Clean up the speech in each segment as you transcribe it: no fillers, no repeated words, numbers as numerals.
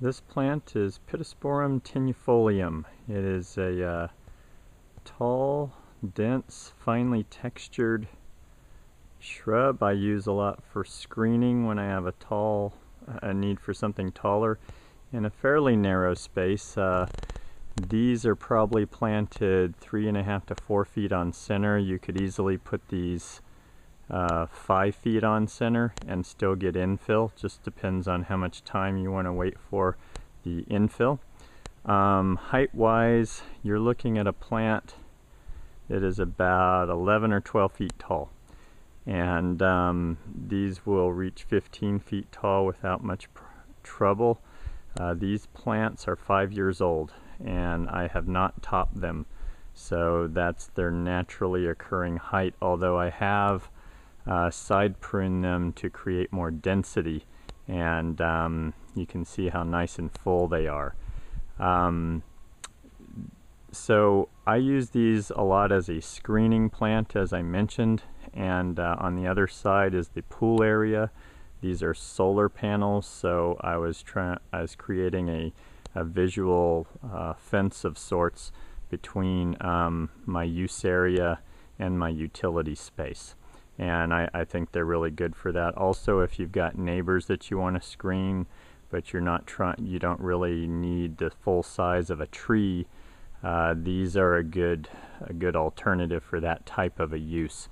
This plant is Pittosporum tenuifolium. It is a tall, dense, finely textured shrub I use a lot for screening when I have a need for something taller in a fairly narrow space. These are probably planted 3.5 to 4 feet on center. You could easily put these 5 feet on center and still get infill. Just depends on how much time you want to wait for the infill. Height wise, you're looking at a plant that is about 11 or 12 feet tall, and these will reach 15 feet tall without much trouble. These plants are 5 years old and I have not topped them, so that's their naturally occurring height, although I have side prune them to create more density, and you can see how nice and full they are. So I use these a lot as a screening plant, as I mentioned, and on the other side is the pool area. These are solar panels, so I was creating a visual fence of sorts between my use area and my utility space, and I think they're really good for that. Also, if you've got neighbors that you want to screen, but you don't really need the full size of a tree, these are a good alternative for that type of a use.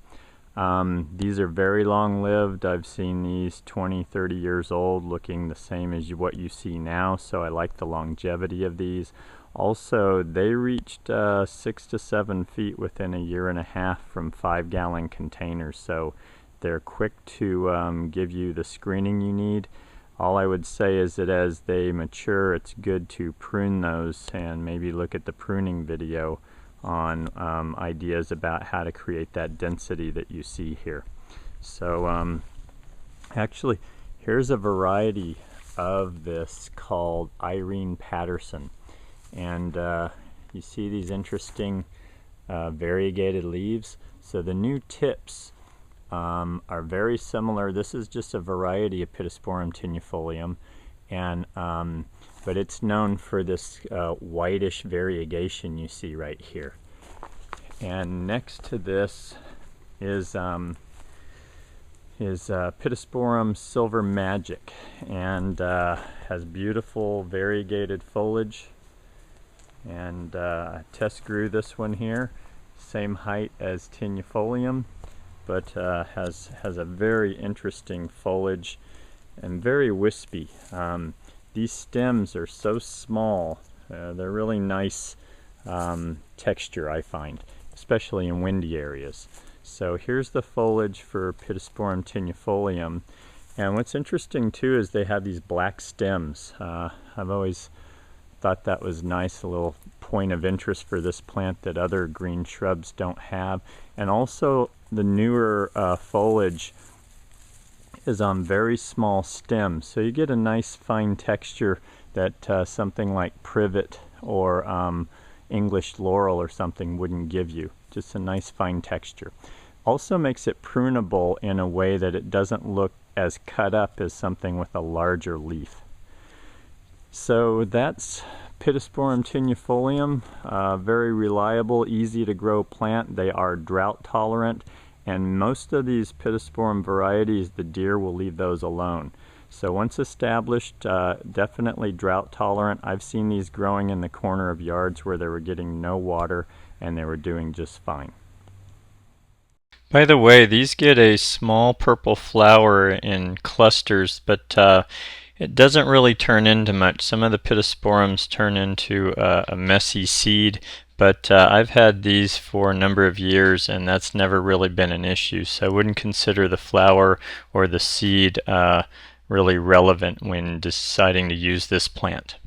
These are very long lived. I've seen these 20-30 years old looking the same as what you see now, so I like the longevity of these. Also, they reached 6 to 7 feet within a year and a half from 5-gallon containers, so they're quick to give you the screening you need. All I would say is that as they mature, it's good to prune those, and maybe look at the pruning video on ideas about how to create that density that you see here. So actually, here's a variety of this called Irene Patterson, and you see these interesting variegated leaves. So the new tips are very similar. This is just a variety of Pittosporum tenuifolium, and but it's known for this whitish variegation you see right here. And next to this is Pittosporum Silver Magic, and has beautiful variegated foliage. And test grew this one here, same height as tenuifolium, but has a very interesting foliage and very wispy. These stems are so small, they're really nice texture, I find, especially in windy areas. So here's the foliage for Pittosporum tenuifolium, and what's interesting too is they have these black stems. I've always thought that was nice, a little point of interest for this plant that other green shrubs don't have. And also the newer foliage is on very small stems, so you get a nice fine texture that something like privet or English laurel or something wouldn't give you. Just a nice fine texture. Also makes it prunable in a way that it doesn't look as cut up as something with a larger leaf. So that's Pittosporum tenuifolium, very reliable, easy to grow plant. They are drought tolerant, and most of these Pittosporum varieties, the deer will leave those alone. So once established, definitely drought tolerant. I've seen these growing in the corner of yards where they were getting no water and they were doing just fine. By the way, these get a small purple flower in clusters, but it doesn't really turn into much. Some of the Pittosporums turn into a messy seed, but I've had these for a number of years and that's never really been an issue, so I wouldn't consider the flower or the seed really relevant when deciding to use this plant.